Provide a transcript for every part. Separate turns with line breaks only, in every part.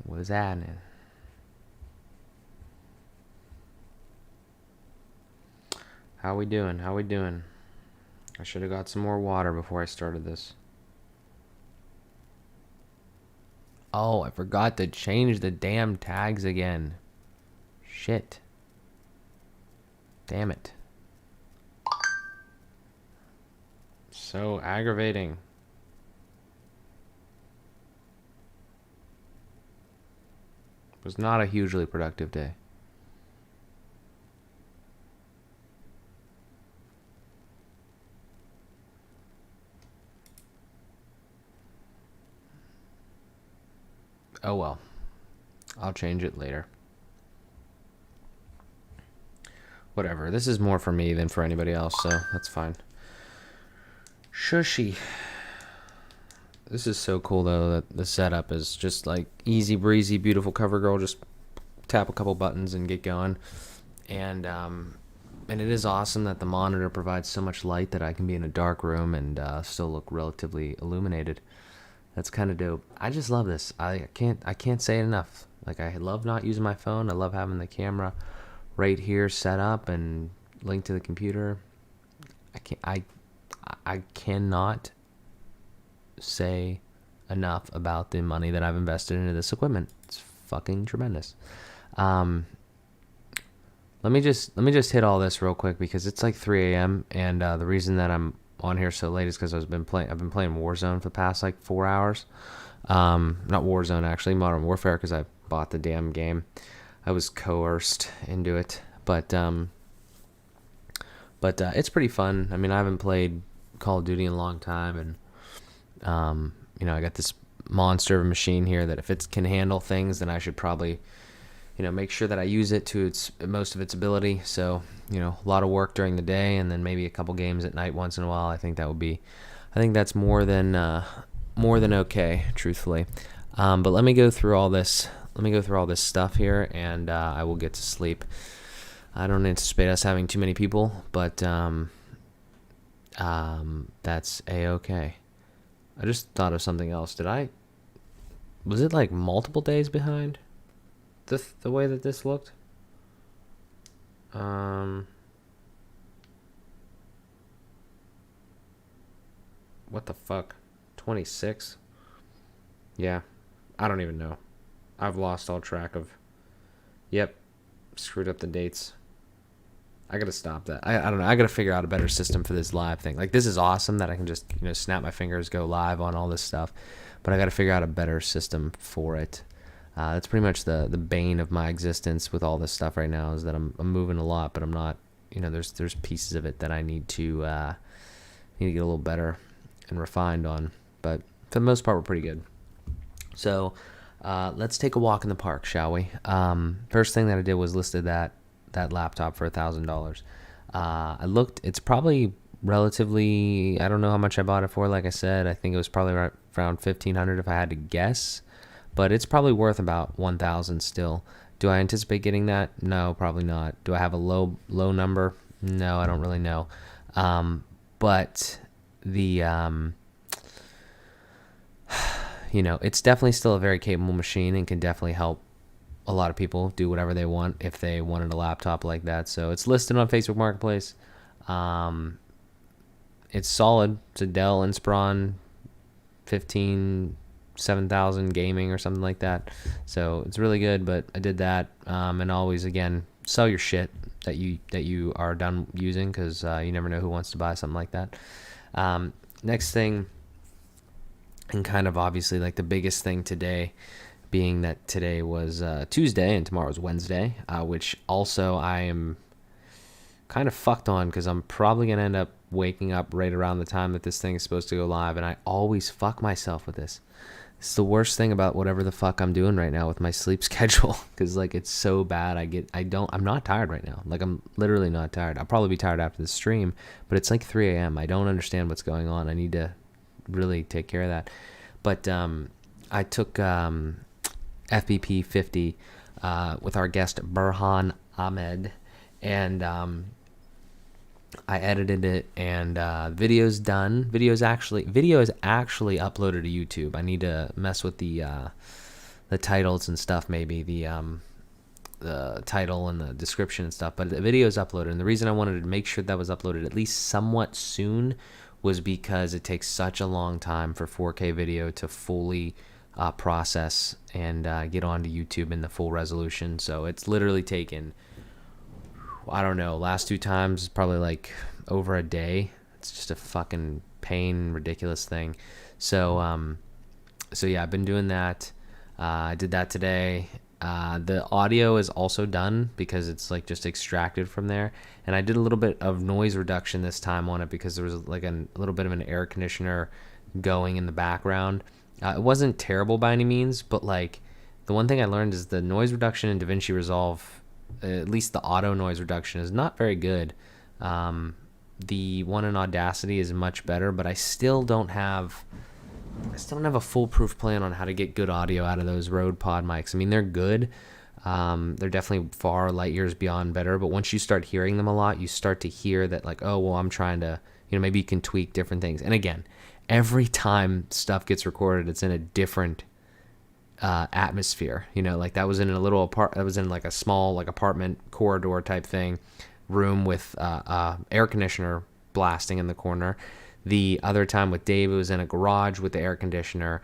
What's happening? How we doing? How we doing? I should have got some more water before I started this. Oh, I forgot to change the damn tags again. Shit. Damn it. So aggravating. It was not a hugely productive day. Oh well. I'll change it later. Whatever. This is more for me than for anybody else, so that's fine. Shushy. This is so cool though that the setup is just like easy breezy, beautiful cover girl. Just tap a couple buttons and get going. And it is awesome that the monitor provides so much light that I can be in a dark room and still look relatively illuminated. That's kind of dope. I just love this. I can't say it enough. Like, I love not using my phone. I love having the camera right here set up and linked to the computer. I cannot say enough about the money that I've invested into this equipment. It's fucking tremendous. Let me just hit all this real quick because it's like 3 a.m. and the reason that I'm on here so late is because I've been playing Warzone for the past like 4 hours. Not Warzone, actually, Modern Warfare, because I bought the damn game. I was coerced into it, but it's pretty fun. I mean, I haven't played Call of Duty in a long time, and I got this monster of a machine here that if it can handle things, then I should probably make sure that I use it to most of its ability. So, a lot of work during the day and then maybe a couple games at night once in a while. I think that's more than okay, truthfully. But let me go through all this. Let me go through all this stuff here, and I will get to sleep. I don't anticipate us having too many people, but that's a-okay. I just thought of something else. Was it like multiple days behind? The way that this looked. What the fuck? 26? Yeah. I don't even know. I've lost all track of. Yep. Screwed up the dates. I gotta stop that. I don't know. I gotta figure out a better system for this live thing. Like, this is awesome that I can just, snap my fingers, go live on all this stuff. But I gotta figure out a better system for it. That's pretty much the bane of my existence with all this stuff right now, is that I'm moving a lot, but I'm not, there's pieces of it that I need to get a little better and refined on. But for the most part, we're pretty good. So let's take a walk in the park, shall we? First thing that I did was listed that laptop for $1,000. I looked, it's probably relatively, I don't know how much I bought it for. Like I said, I think it was probably around $1,500 if I had to guess. But it's probably worth about $1,000 still. Do I anticipate getting that? No, probably not. Do I have a low number? No, I don't really know. But the it's definitely still a very capable machine and can definitely help a lot of people do whatever they want if they wanted a laptop like that. So it's listed on Facebook Marketplace. It's solid. It's a Dell Inspiron 7000 gaming or something like that. So it's really good. But I did that, and always, again, sell your shit that you are done using, because you never know who wants to buy something like that. Next thing, and kind of obviously like the biggest thing today, being that today was Tuesday and tomorrow's Wednesday, which also I am kind of fucked on, because I'm probably going to end up waking up right around the time that this thing is supposed to go live, and I always fuck myself with this. It's the worst thing about whatever the fuck I'm doing right now with my sleep schedule, because like it's so bad. I'm not tired right now. Like, I'm literally not tired. I'll probably be tired after the stream, but it's like 3 a.m. I don't understand what's going on. I need to really take care of that. But I took FBP 50 with our guest Burhan Ahmed, and I edited it, and video's done. Video is actually uploaded to YouTube. I need to mess with the titles and stuff, maybe the title and the description and stuff, but the video is uploaded. And the reason I wanted to make sure that was uploaded at least somewhat soon was because it takes such a long time for 4K video to fully process and get onto YouTube in the full resolution. So it's literally taken, I don't know, last 2 times probably like over a day. It's just a fucking pain, ridiculous thing. So yeah, I've been doing that. I did that today. The audio is also done because it's like just extracted from there. And I did a little bit of noise reduction this time on it because there was like a little bit of an air conditioner going in the background. It wasn't terrible by any means, but like the one thing I learned is the noise reduction in DaVinci Resolve, at least the auto noise reduction, is not very good. The one in Audacity is much better, but I still don't have a foolproof plan on how to get good audio out of those Rode Pod mics. I mean, they're good. They're definitely far light years beyond better, but once you start hearing them a lot, you start to hear that like, oh, well, I'm trying to, maybe you can tweak different things. And again, every time stuff gets recorded, it's in a different atmosphere. Like that was in that was in like a small like apartment corridor type thing, room with air conditioner blasting in the corner. The other time with Dave, it was in a garage with the air conditioner.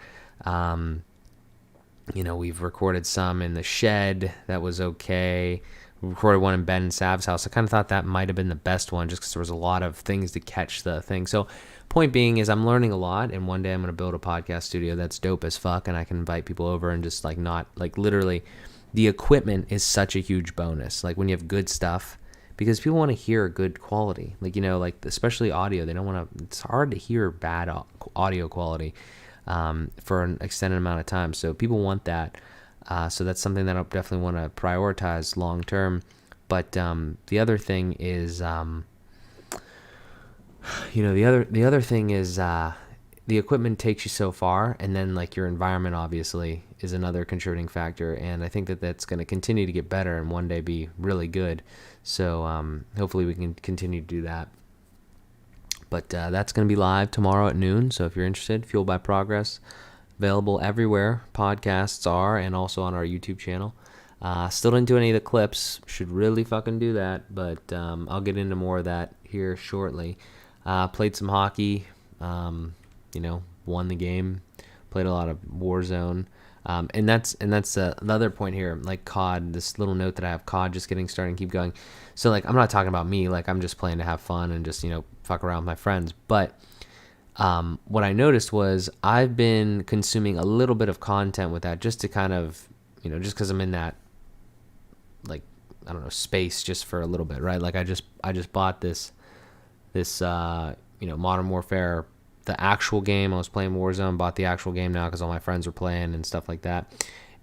We've recorded some in the shed. That was okay. We recorded one in Ben and Sav's house. I kind of thought that might have been the best one just because there was a lot of things to catch the thing. So point being is I'm learning a lot, and one day I'm going to build a podcast studio that's dope as fuck, and I can invite people over and just like not like literally the equipment is such a huge bonus. Like when you have good stuff, because people want to hear good quality, like like especially audio. They don't want to. It's hard to hear bad audio quality for an extended amount of time. So people want that. So that's something that I definitely want to prioritize long term. But the other thing is, the other thing is the equipment takes you so far, and then like your environment obviously is another contributing factor. And I think that that's going to continue to get better and one day be really good. So hopefully we can continue to do that. But that's going to be live tomorrow at noon. So if you're interested, Fueled by Progress, available everywhere podcasts are, and also on our YouTube channel. Still didn't do any of the clips. Should really fucking do that. But I'll get into more of that here shortly. Played some hockey. Won the game. Played a lot of Warzone. And that's the other point here, like COD, this little note that I have, COD just getting started and keep going. So like, I'm not talking about me, like I'm just playing to have fun and just, fuck around with my friends. But what I noticed was I've been consuming a little bit of content with that just to kind of, just because I'm in that, like, I don't know, space just for a little bit, right? Like I just bought this Modern Warfare, the actual game. I was playing Warzone, bought the actual game now because all my friends are playing and stuff like that.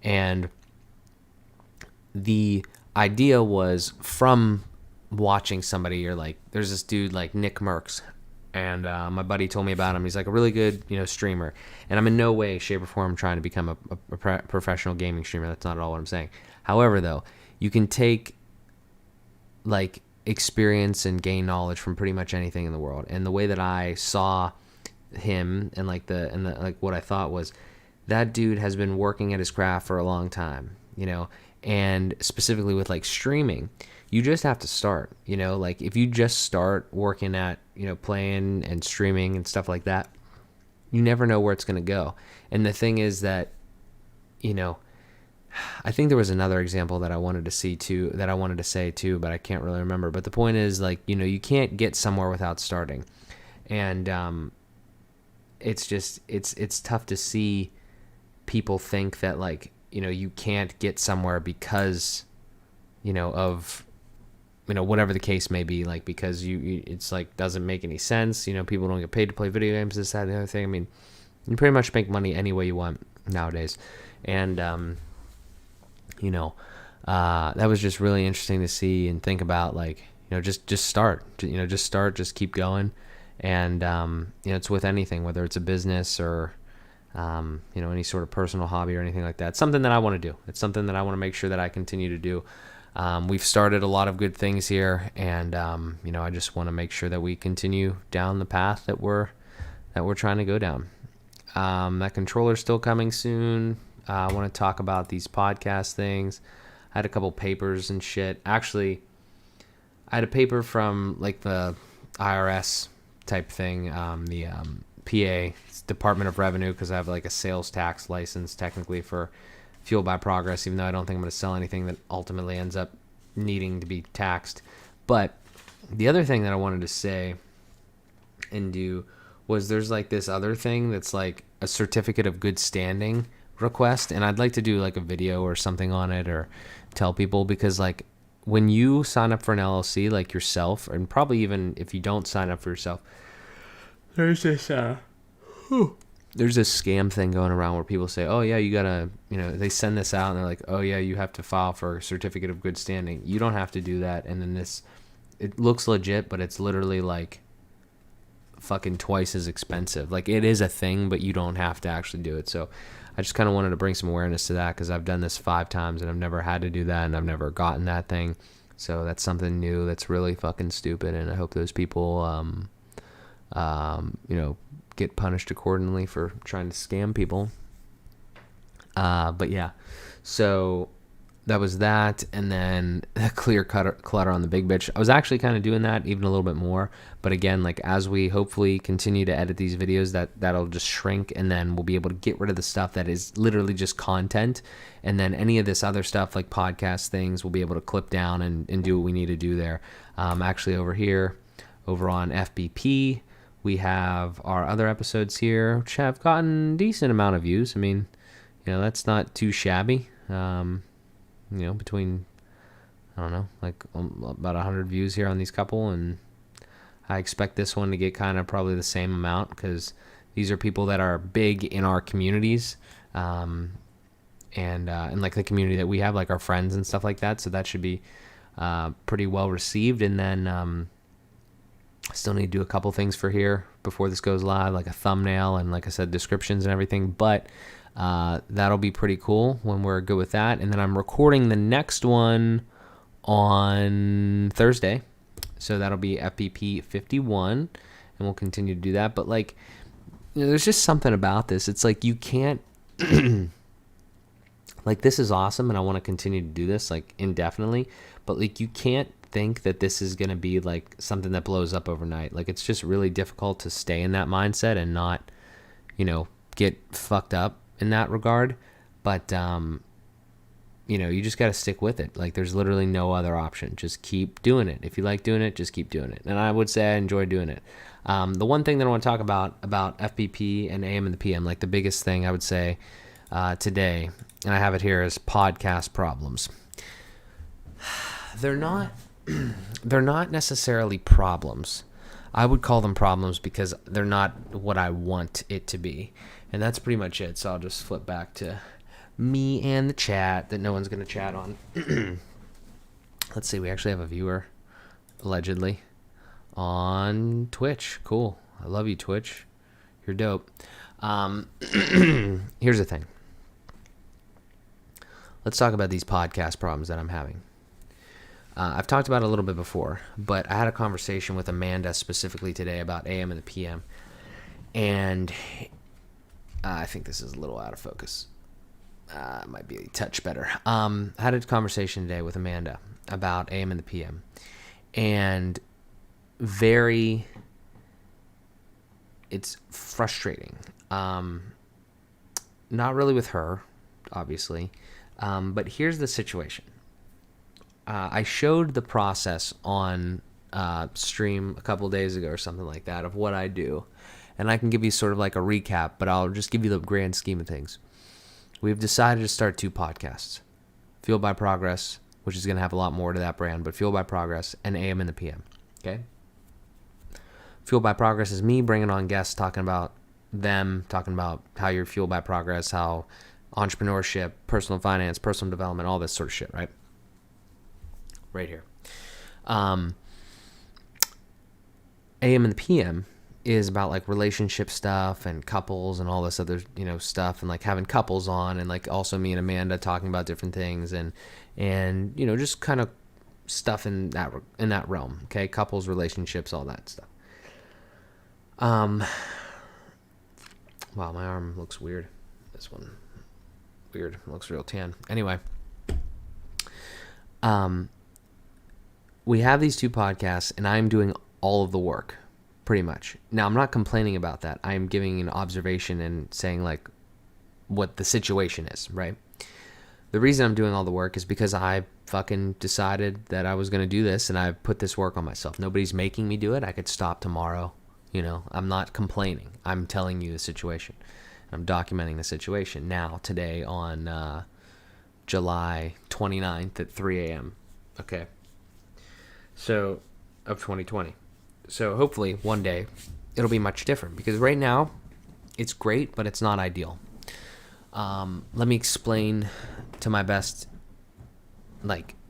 And the idea was from watching somebody, or like, there's this dude like Nick Merckx, and my buddy told me about him. He's like a really good, streamer. And I'm in no way, shape, or form trying to become a professional gaming streamer. That's not at all what I'm saying. However, though, you can take like experience and gain knowledge from pretty much anything in the world. And the way that I saw him and like what I thought was, that dude has been working at his craft for a long time, and specifically with like streaming, you just have to start, like if you just start working at, playing and streaming and stuff like that, you never know where it's going to go. And the thing is that, I think there was another example that I wanted to say too, but I can't really remember. But the point is, like, you can't get somewhere without starting. And it's just, it's tough to see people think that, like, you can't get somewhere because, of, whatever the case may be, like, because it's like, doesn't make any sense. People don't get paid to play video games, this, that, and the other thing. I mean, you pretty much make money any way you want nowadays. And, that was just really interesting to see and think about, like, just start, just keep going. And, it's with anything, whether it's a business or, any sort of personal hobby or anything like that. It's something that I want to do. It's something that I want to make sure that I continue to do. We've started a lot of good things here, and, I just want to make sure that we continue down the path that we're trying to go down. That controller's still coming soon. I want to talk about these podcast things. I had a couple papers and shit. Actually, I had a paper from like the IRS type thing, the PA, Department of Revenue, because I have like a sales tax license technically for Fueled by Progress, even though I don't think I'm going to sell anything that ultimately ends up needing to be taxed. But the other thing that I wanted to say and do was there's like this other thing that's like a certificate of good standing request, and I'd like to do like a video or something on it or tell people, because like when you sign up for an LLC like yourself, and probably even if you don't sign up for yourself, there's this scam thing going around where people say, oh yeah, you gotta, they send this out and they're like, oh yeah, you have to file for a certificate of good standing. You don't have to do that. And then it looks legit, but it's literally like fucking twice as expensive. Like, it is a thing, but you don't have to actually do it. So I just kind of wanted to bring some awareness to that, because I've done this 5 times and I've never had to do that, and I've never gotten that thing. So that's something new that's really fucking stupid, and I hope those people get punished accordingly for trying to scam people. But yeah, so that was that. And then clear clutter on the big bitch. I was actually kind of doing that even a little bit more, but again, like as we hopefully continue to edit these videos, that'll just shrink, and then we'll be able to get rid of the stuff that is literally just content, and then any of this other stuff like podcast things we'll be able to clip down and do what we need to do there. Actually over on FBP, we have our other episodes here, which have gotten a decent amount of views. I mean, that's not too shabby. Between, I don't know, like about 100 views here on these couple, and I expect this one to get kind of probably the same amount, because these are people that are big in our communities, and like the community that we have, like our friends and stuff like that. So that should be pretty well received. And then I still need to do a couple things for here before this goes live, like a thumbnail and, like I said, descriptions and everything. But that'll be pretty cool when we're good with that. And then I'm recording the next one on Thursday, so that'll be FPP 51, and we'll continue to do that. But like, there's just something about this. It's like you can't like, this is awesome, and I want to continue to do this like indefinitely, but like you can't think that this is going to be like something that blows up overnight. Like, it's just really difficult to stay in that mindset and not get fucked up in that regard. But you just got to stick with it. Like, there's literally no other option. Just keep doing it. If you like doing it, just keep doing it. And I would say I enjoy doing it. The one thing that I want to talk about FBP and AM and the PM, like the biggest thing I would say today, and I have it here, is podcast problems. They're not necessarily problems. I would call them problems because they're not what I want it to be. And that's pretty much it. So I'll just flip back to me and the chat that no one's going to chat on. Let's see. We actually have a viewer, allegedly, on Twitch. Cool. I love you, Twitch. You're dope. Here's the thing. Let's talk about these podcast problems that I'm having. I've talked about it a little bit before, but I had a conversation with Amanda specifically today about AM and the PM. And I think this is a little out of focus. It might be a touch better. I had a conversation today with Amanda about AM and the PM. And it's frustrating. Not really with her, obviously. But here's the situation. I showed the process on stream a couple days ago or something like that of what I do. And I can give you sort of like a recap, but I'll just give you the grand scheme of things. We've decided to start 2 podcasts. Fueled by Progress, which is going to have a lot more to that brand, but Fueled by Progress, and AM and the PM. Okay? Fueled by Progress is me bringing on guests, talking about them, talking about how you're fueled by progress, how entrepreneurship, personal finance, personal development, all this sort of shit, right? Right here. AM and the PM is about like relationship stuff and couples and all this other, stuff, and like having couples on, and like also me and Amanda talking about different things and just kind of stuff in that realm. Okay. Couples, relationships, all that stuff. Wow, my arm looks weird. This one. weird. It looks real tan. Anyway, we have these 2 podcasts, and I'm doing all of the work, pretty much. Now, I'm not complaining about that. I'm giving an observation and saying, like, what the situation is, right? The reason I'm doing all the work is because I fucking decided that I was going to do this, and I put this work on myself. Nobody's making me do it. I could stop tomorrow. I'm not complaining. I'm telling you the situation. I'm documenting the situation now, today, on July 29th at 3 a.m. Okay. So, of 2020. So, hopefully, one day, it'll be much different. Because right now, it's great, but it's not ideal. Let me explain to my best, best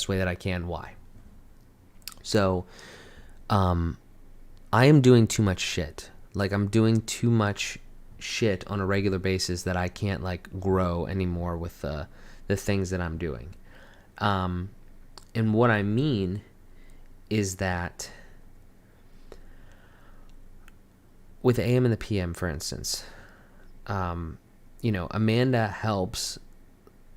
way that I can why. So, I am doing too much shit. Like, I'm doing too much shit on a regular basis that I can't, like, grow anymore with the things that I'm doing. And what I mean is that with AM and the PM, for instance, Amanda helps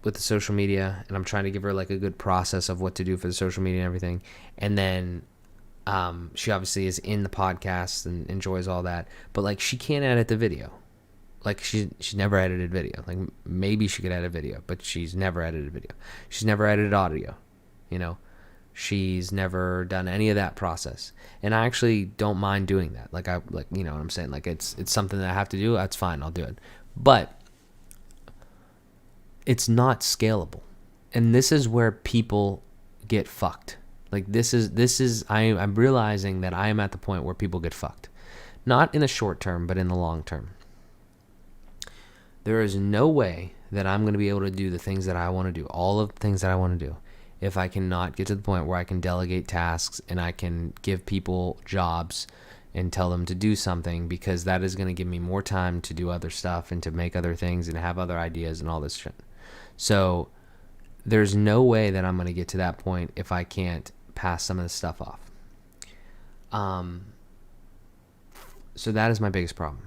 with the social media, and I'm trying to give her like a good process of what to do for the social media and everything. And then she obviously is in the podcast and enjoys all that, but like she can't edit the video. Like she's never edited video. Like maybe she could edit video, but she's never edited video. She's never edited audio. She's never done any of that process, and I actually don't mind doing that. Like what I'm saying. Like it's something that I have to do. That's fine. I'll do it, but it's not scalable, and this is where people get fucked. Like this is I'm realizing that I am at the point where people get fucked, not in the short term, but in the long term. There is no way that I'm going to be able to do the things that I want to do, all of the things that I want to do, if I cannot get to the point where I can delegate tasks and I can give people jobs and tell them to do something, because that is going to give me more time to do other stuff and to make other things and have other ideas and all this shit. So there's no way that I'm going to get to that point if I can't pass some of this stuff off. So that is my biggest problem.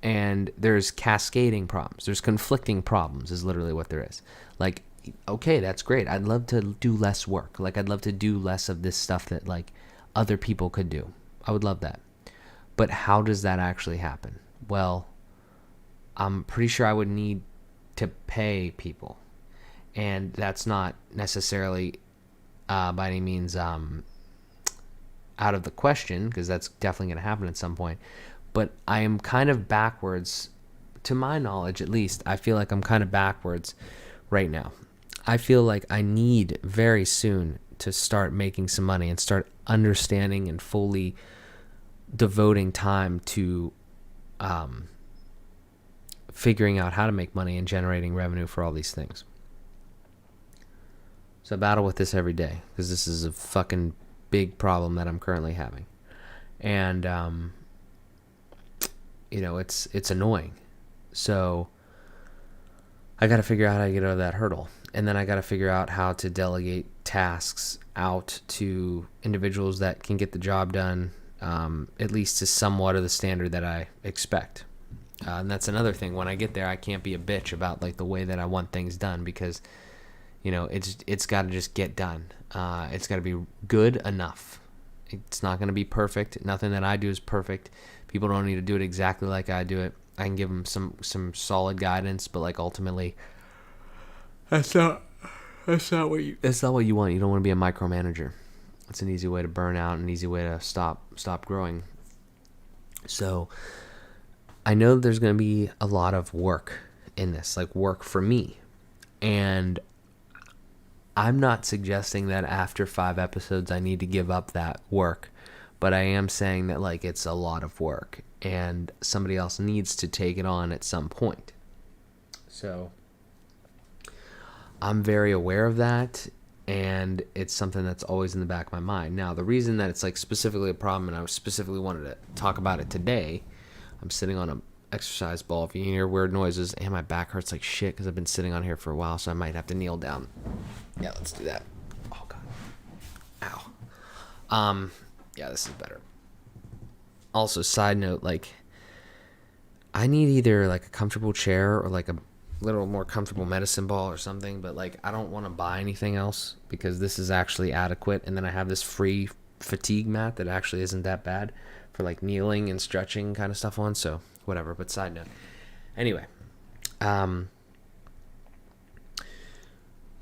And there's cascading problems. There's conflicting problems is literally what there is. Like, okay, that's great. I'd love to do less work. Like, I'd love to do less of this stuff that, like, other people could do. I would love that. But how does that actually happen? Well, I'm pretty sure I would need to pay people. And that's not necessarily by any means out of the question, because that's definitely going to happen at some point. But I am kind of backwards, to my knowledge at least. I feel like I'm kind of backwards right now. I feel like I need very soon to start making some money and start understanding and fully devoting time to figuring out how to make money and generating revenue for all these things. So I battle with this every day because this is a fucking big problem that I'm currently having. And, it's annoying. So I got to figure out how to get over that hurdle. And then I got to figure out how to delegate tasks out to individuals that can get the job done, at least to somewhat of the standard that I expect. And that's another thing. When I get there, I can't be a bitch about like the way that I want things done, because, it's got to just get done. It's got to be good enough. It's not going to be perfect. Nothing that I do is perfect. People don't need to do it exactly like I do it. I can give them some solid guidance, but like ultimately, that's not what you want. You don't want to be a micromanager. It's an easy way to burn out, an easy way to stop growing. So I know there's going to be a lot of work in this, like work for me. And I'm not suggesting that after 5 episodes I need to give up that work, but I am saying that like it's a lot of work and somebody else needs to take it on at some point. So I'm very aware of that, and it's something that's always in the back of my mind. Now, the reason that it's like specifically a problem, and I specifically wanted to talk about it today, I'm sitting on an exercise ball. If you hear weird noises, and my back hurts like shit because I've been sitting on here for a while, so I might have to kneel down. Yeah, let's do that. Oh god, ow. Yeah, this is better. Also, side note, like, I need either like a comfortable chair or like a little more comfortable medicine ball or something, but like I don't want to buy anything else because this is actually adequate. And then I have this free fatigue mat that actually isn't that bad for like kneeling and stretching kind of stuff on. So whatever, but side note. Anyway,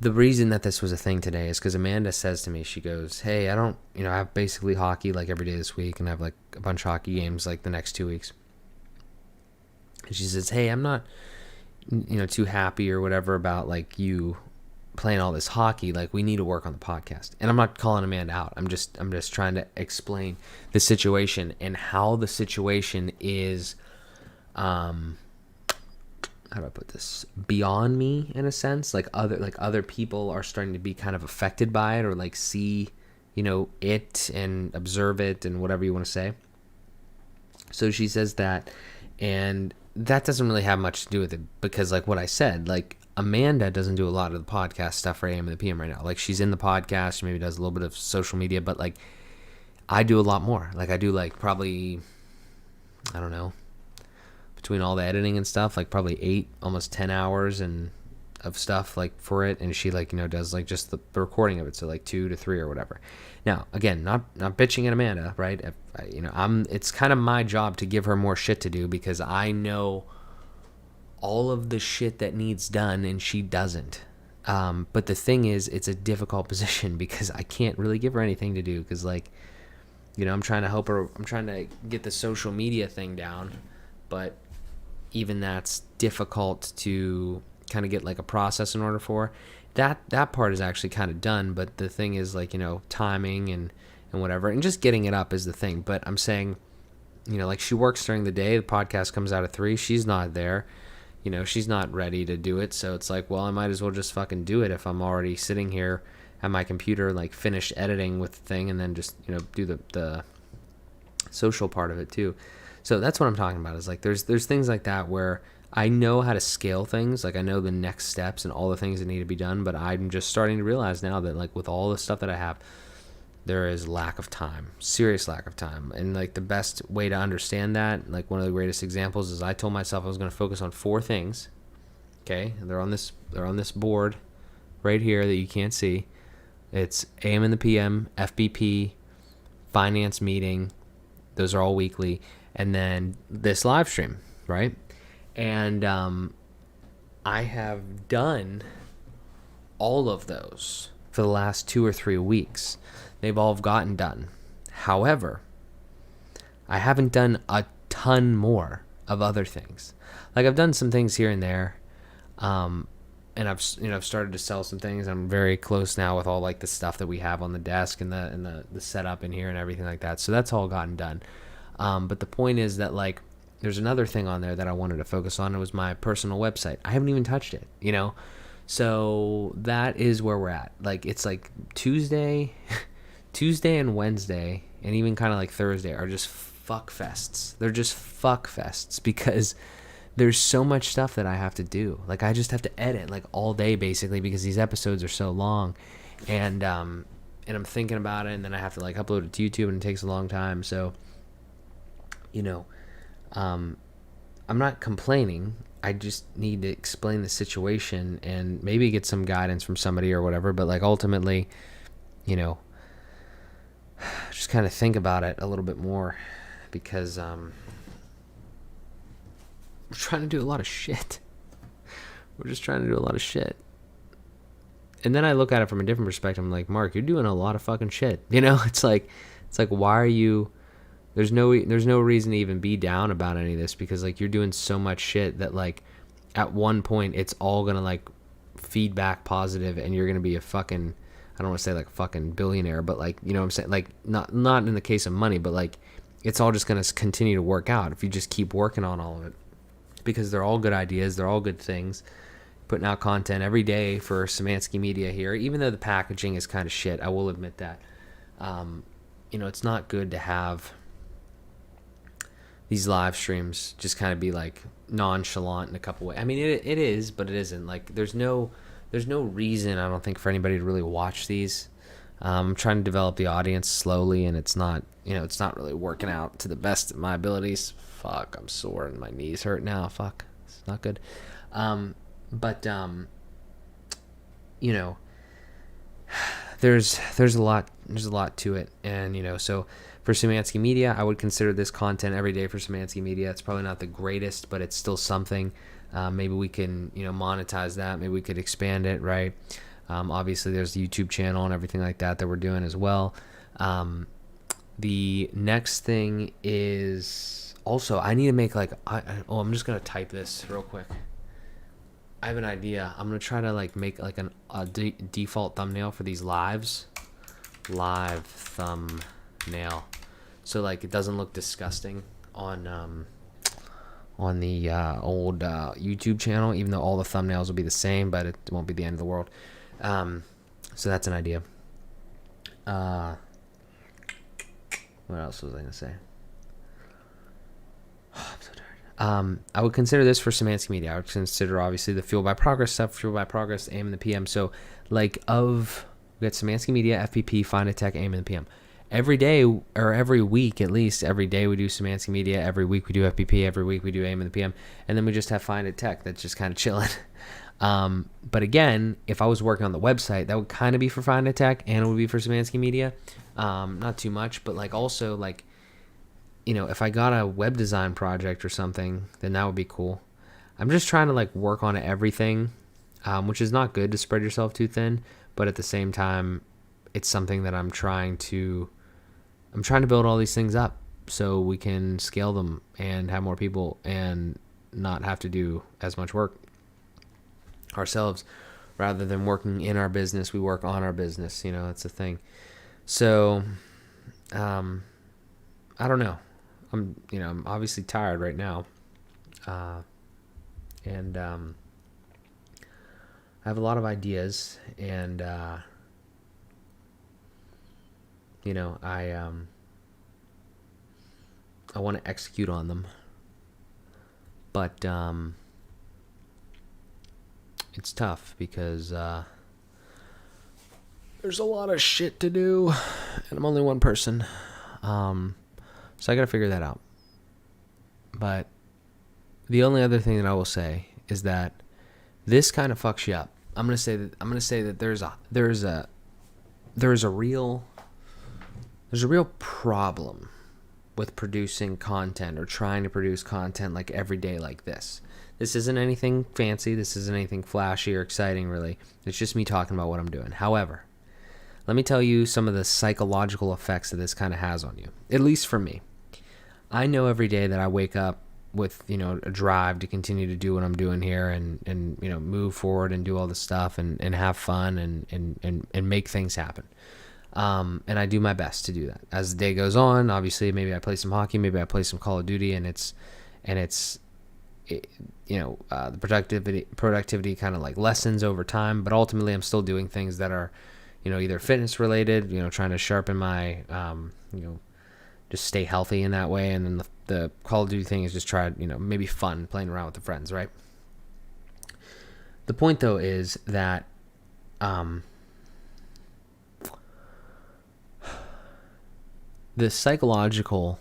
the reason that this was a thing today is because Amanda says to me, she goes, hey, I have basically hockey like every day this week, and I have like a bunch of hockey games like the next 2 weeks. And she says, hey, I'm not, too happy or whatever about like you playing all this hockey. Like, we need to work on the podcast. And I'm not calling Amanda out. I'm just trying to explain the situation and how the situation is, how do I put this, beyond me in a sense. Like other people are starting to be kind of affected by it, or like see, it and observe it and whatever you want to say. So she says that, and that doesn't really have much to do with it, because like what I said, like Amanda doesn't do a lot of the podcast stuff for AM and the PM right now. Like, she's in the podcast, she maybe does a little bit of social media, but like I do a lot more. Like, I do like probably, I don't know, between all the editing and stuff, like probably 8, almost 10 hours and of stuff like for it. And she like, does like just the recording of it. So like 2 to 3 or whatever. Now, again, not bitching at Amanda, right? It's kind of my job to give her more shit to do, because I know all of the shit that needs done and she doesn't. But the thing is, it's a difficult position because I can't really give her anything to do, because like, I'm trying to help her. I'm trying to get the social media thing down, but even that's difficult to kind of get like a process in order for. That part is actually kind of done, but the thing is like, timing and whatever, and just getting it up is the thing. But I'm saying, like, she works during the day, the podcast comes out at 3, she's not there, she's not ready to do it. So it's like, well, I might as well just fucking do it if I'm already sitting here at my computer, like finished editing with the thing, and then just, do the social part of it too. So that's what I'm talking about, is like there's things like that where I know how to scale things. Like, I know the next steps and all the things that need to be done, but I'm just starting to realize now that like with all the stuff that I have, there is lack of time, serious lack of time. And like the best way to understand that, like one of the greatest examples, is I told myself I was going to focus on 4 things. Okay, and they're on this board right here that you can't see. It's AM and the PM, FBP, finance meeting. Those are all weekly. And then this live stream, right? And I have done all of those for the last 2 or 3 weeks. They've all gotten done. However, I haven't done a ton more of other things. Like, I've done some things here and there, and I've started to sell some things. I'm very close now with all like the stuff that we have on the desk and the setup in here and everything like that. So that's all gotten done. But the point is that like there's another thing on there that I wanted to focus on. It was my personal website. I haven't even touched it, So that is where we're at. Like, it's like Tuesday and Wednesday, and even kind of like Thursday are just fuck fests. They're just fuck fests because there's so much stuff that I have to do. Like, I just have to edit like all day basically, because these episodes are so long, and I'm thinking about it, and then I have to like upload it to YouTube, and it takes a long time. So, I'm not complaining. I just need to explain the situation and maybe get some guidance from somebody or whatever. But like ultimately, just kind of think about it a little bit more, because we're trying to do a lot of shit. We're just trying to do a lot of shit. And then I look at it from a different perspective. I'm like, Mark, you're doing a lot of fucking shit. It's like why are you? There's no reason to even be down about any of this, because like you're doing so much shit that like at one point it's all gonna like feedback positive, and you're gonna be a fucking, I don't want to say like a fucking billionaire, but like, what I'm saying, like not in the case of money, but like it's all just gonna continue to work out if you just keep working on all of it, because they're all good ideas, they're all good things. Putting out content every day for Szymanski Media here, even though the packaging is kind of shit, I will admit that. It's not good to have these live streams just kind of be like nonchalant in a couple ways. I mean, it is, but it isn't. Like, there's no reason, I don't think, for anybody to really watch these. I'm trying to develop the audience slowly, and it's not really working out to the best of my abilities. Fuck, I'm sore and my knees hurt now. Fuck, it's not good. But you know, there's a lot to it, and so for Szymanski Media, I would consider this content every day for Szymanski Media. It's probably not the greatest, but it's still something. Maybe we can monetize that. Maybe we could expand it, right? Obviously, there's the YouTube channel and everything like that we're doing as well. The next thing is also I need to make I'm just gonna type this real quick. I have an idea. I'm gonna try to make a default thumbnail for these lives. Live thumbnail, so it doesn't look disgusting on the old YouTube channel, even though all the thumbnails will be the same, but it won't be the end of the world. So that's an idea. What else was I gonna say? Oh, I'm so tired. I would consider this for Szymanski Media. I would consider obviously the Fuel by Progress stuff, Fuel by Progress, AM and the PM. So we got Szymanski Media, FPP, Find a Tech, AM and the PM. Every day or every week, at least every day we do Szymanski Media. Every week we do FPP. Every week we do AM and the PM, and then we just have Find a Tech that's just kind of chilling. But again, if I was working on the website, that would kind of be for Find a Tech, and it would be for Szymanski Media. Not too much, but also if I got a web design project or something, then that would be cool. I'm just trying to work on everything, which is not good to spread yourself too thin, but at the same time, it's something that I'm trying to build all these things up so we can scale them and have more people and not have to do as much work ourselves. Rather than working in our business, we work on our business. That's the thing. So, I don't know. I'm obviously tired right now. And I have a lot of ideas, and I want to execute on them, but it's tough because there's a lot of shit to do, and I'm only one person, so I gotta figure that out. But the only other thing that I will say is that this kind of fucks you up. I'm gonna say that there's a real problem with producing content or trying to produce content every day like this. This isn't anything fancy. This isn't anything flashy or exciting, really. It's just me talking about what I'm doing. However, let me tell you some of the psychological effects that this kind of has on you, at least for me. I know every day that I wake up with a drive to continue to do what I'm doing here and move forward and do all this stuff and have fun and make things happen. And I do my best to do that. As the day goes on, obviously, maybe I play some hockey, maybe I play some Call of Duty, and the productivity kind of lessens over time. But ultimately, I'm still doing things that are, either fitness related, trying to sharpen my, just stay healthy in that way. And then the Call of Duty thing is just try, maybe fun, playing around with the friends, right? The point though is that, the psychological,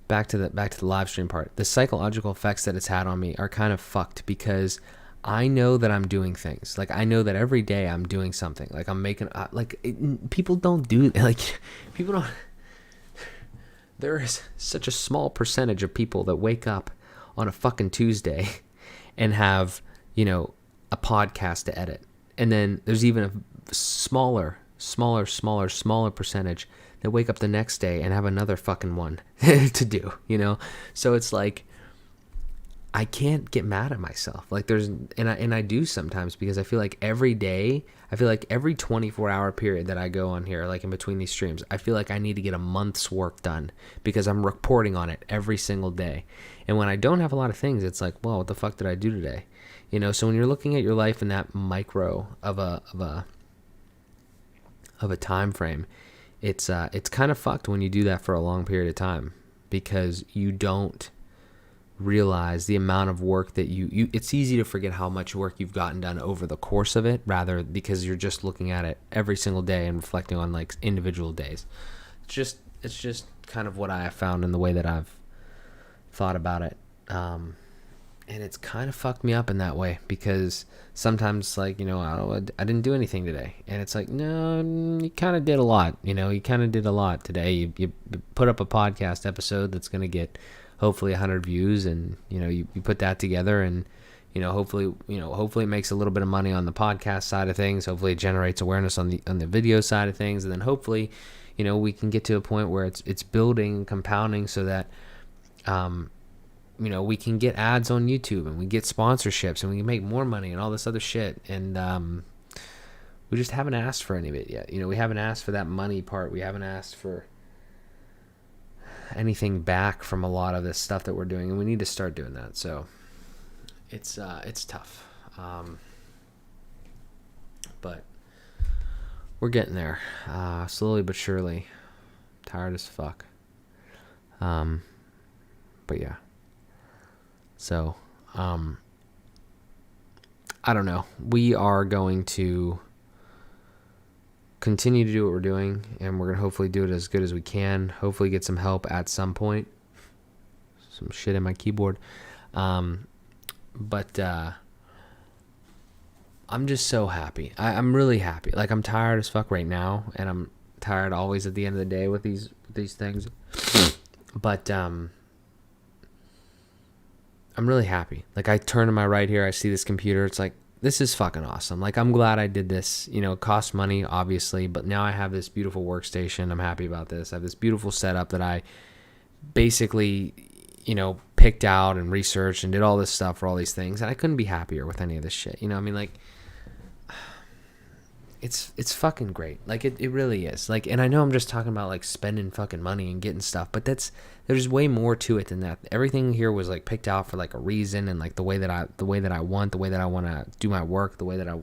back to the live stream part, the psychological effects that it's had on me are kind of fucked because I know that I'm doing things. I know that every day I'm doing something. I'm making, people don't do, people don't, there is such a small percentage of people that wake up on a fucking Tuesday and have, a podcast to edit. And then there's even a smaller percentage that wake up the next day and have another fucking one to do, So it's I can't get mad at myself. And I do sometimes because I feel every day, every 24-hour period that I go on here, in between these streams, I feel I need to get a month's work done because I'm reporting on it every single day. And when I don't have a lot of things, it's well, what the fuck did I do today? So when you're looking at your life in that micro of a time frame, it's kind of fucked when you do that for a long period of time because you don't realize the amount of work that you it's easy to forget how much work you've gotten done over the course of it, rather because you're just looking at it every single day and reflecting on individual days. It's just kind of what I have found in the way that I've thought about it. And it's kind of fucked me up in that way, because sometimes, like, I didn't do anything today. And it's like, no, you kind of did a lot. You kind of did a lot today. You put up a podcast episode that's going to get hopefully 100 views, and, you put that together, and, hopefully it makes a little bit of money on the podcast side of things. Hopefully it generates awareness on the video side of things. And then hopefully, we can get to a point where it's building and compounding, so that, we can get ads on YouTube, and we get sponsorships, and we can make more money and all this other shit. And we just haven't asked for any of it yet. We haven't asked for that money part. We haven't asked for anything back from a lot of this stuff that we're doing, and we need to start doing that. So it's tough. But we're getting there, slowly but surely. Tired as fuck. But yeah. So, I don't know. We are going to continue to do what we're doing, and we're going to hopefully do it as good as we can. Hopefully get some help at some point. Some shit in my keyboard. But I'm just so happy. I'm really happy. Like, I'm tired as fuck right now, and I'm tired always at the end of the day with these things. But, I'm really happy. Like, I turn to my right here, I see this computer. It's like, this is fucking awesome. Like, I'm glad I did this. It cost money, obviously, but now I have this beautiful workstation. I'm happy about this. I have this beautiful setup that I basically, picked out and researched and did all this stuff for all these things. And I couldn't be happier with any of this shit. Like, it's fucking great. Like, it really is. Like, and I know I'm just talking about, like, spending fucking money and getting stuff, but there's way more to it than that. Everything here was, like, picked out for, like, a reason, and, like, the way that I want to do my work, the way that I,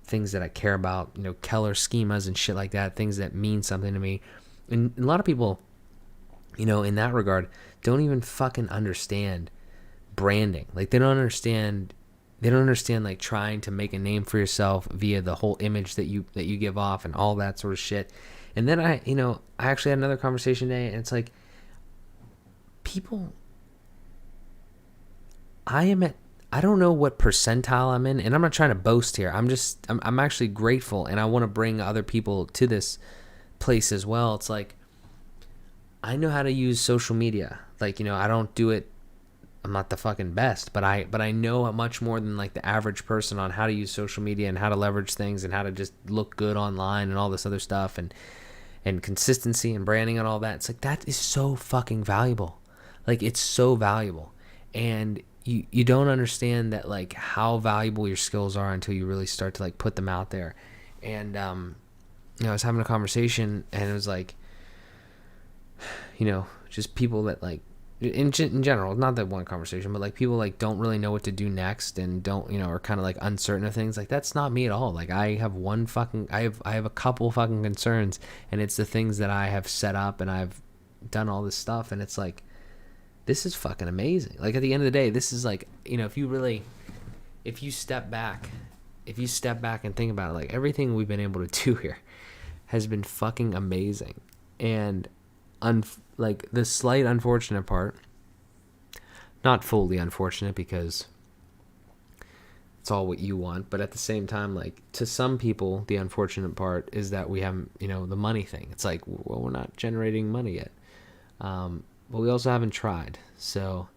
things that I care about, Keller schemas and shit like that, things that mean something to me. And a lot of people, in that regard, don't even fucking understand branding. Like, they don't understand, like, trying to make a name for yourself via the whole image that you give off and all that sort of shit. And then I actually had another conversation today, and it's like, people, I don't know what percentile I'm in, and I'm not trying to boast here. I'm actually grateful, and I want to bring other people to this place as well. It's like, I know how to use social media. Like, I don't do it, I'm not the fucking best, but I know much more than, like, the average person on how to use social media and how to leverage things and how to just look good online and all this other stuff, and consistency and branding and all that. It's like, that is so fucking valuable. Like, it's so valuable. And you don't understand that, like, how valuable your skills are until you really start to, like, put them out there. And I was having a conversation, and it was like, just people that, like, in general, not that one conversation, but, like, people, like, don't really know what to do next, and don't, are kind of, like, uncertain of things. Like, that's not me at all. Like, I have a couple fucking concerns, and it's the things that I have set up, and I've done all this stuff, and it's like, this is fucking amazing. Like, at the end of the day, this is, like, if you step back and think about it, like, everything we've been able to do here has been fucking amazing. And like, the slight unfortunate part, not fully unfortunate, because it's all what you want, but at the same time, like, to some people, the unfortunate part is that we haven't, the money thing. It's like, well, we're not generating money yet, but we also haven't tried. So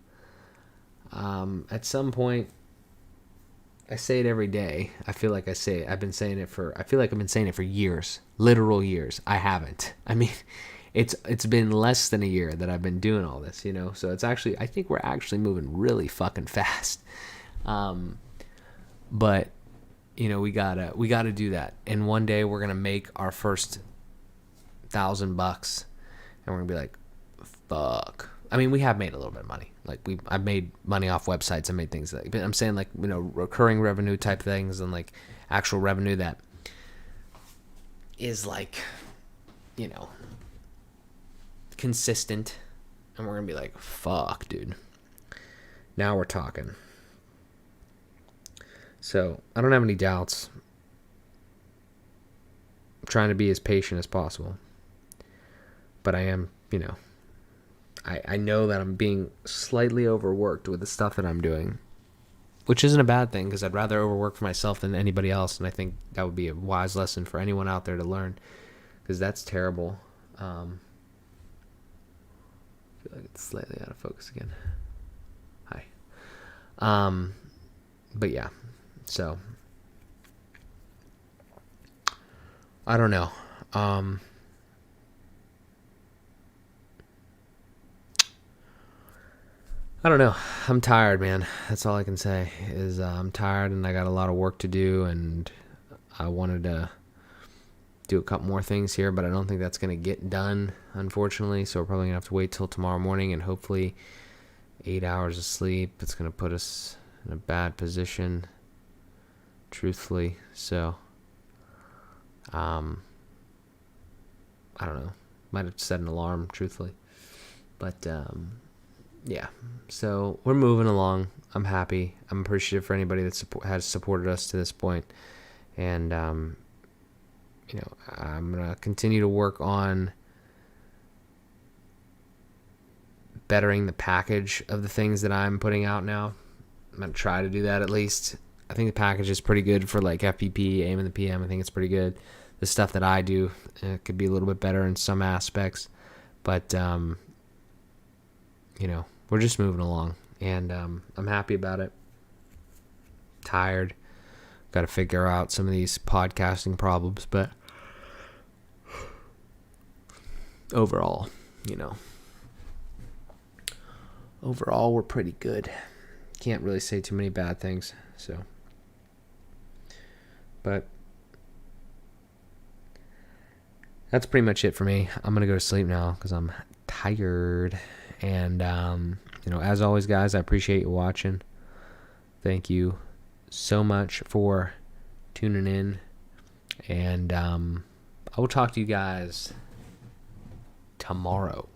at some point, I say it every day. I feel like I've been saying it for years, literal years. I haven't. I mean, it's been less than a year that I've been doing all this, so it's actually, I think we're actually moving really fucking fast. But we gotta do that. And one day we're gonna make our first $1,000, and we're gonna be like, fuck. I mean, we have made a little bit of money. Like, I've made money off websites. I made things like, but I'm saying, like, recurring revenue type things, and, like, actual revenue that is, like, consistent. And we're gonna be like, fuck, dude, now we're talking. So I don't have any doubts. I'm trying to be as patient as possible, but I am, I know that I'm being slightly overworked with the stuff that I'm doing, which isn't a bad thing because I'd rather overwork for myself than anybody else. And I think that would be a wise lesson for anyone out there to learn, because that's terrible. I feel like it's slightly out of focus again. Hi. But yeah, so I don't know. I don't know. I'm tired, man. That's all I can say is I'm tired and I got a lot of work to do, and I wanted to do a couple more things here, but I don't think that's going to get done, unfortunately. So we're probably going to have to wait till tomorrow morning, and hopefully 8 hours of sleep. It's going to put us in a bad position, truthfully. So, I don't know. Might have set an alarm, truthfully. But, yeah. So we're moving along. I'm happy. I'm appreciative for anybody that has supported us to this point. And, you know, I'm going to continue to work on bettering the package of the things that I'm putting out now. I'm going to try to do that at least. I think the package is pretty good for like FPP, AIM, and the PM. I think it's pretty good. The stuff that I do could be a little bit better in some aspects. But, you know, we're just moving along. And I'm happy about it. Tired. Got to figure out some of these podcasting problems. But overall, you know, overall we're pretty good. Can't really say too many bad things. So, but that's pretty much it for me. I'm going to go to sleep now because I'm tired. And, you know, as always, guys, I appreciate you watching. Thank you so much for tuning in. And I will talk to you guys tomorrow.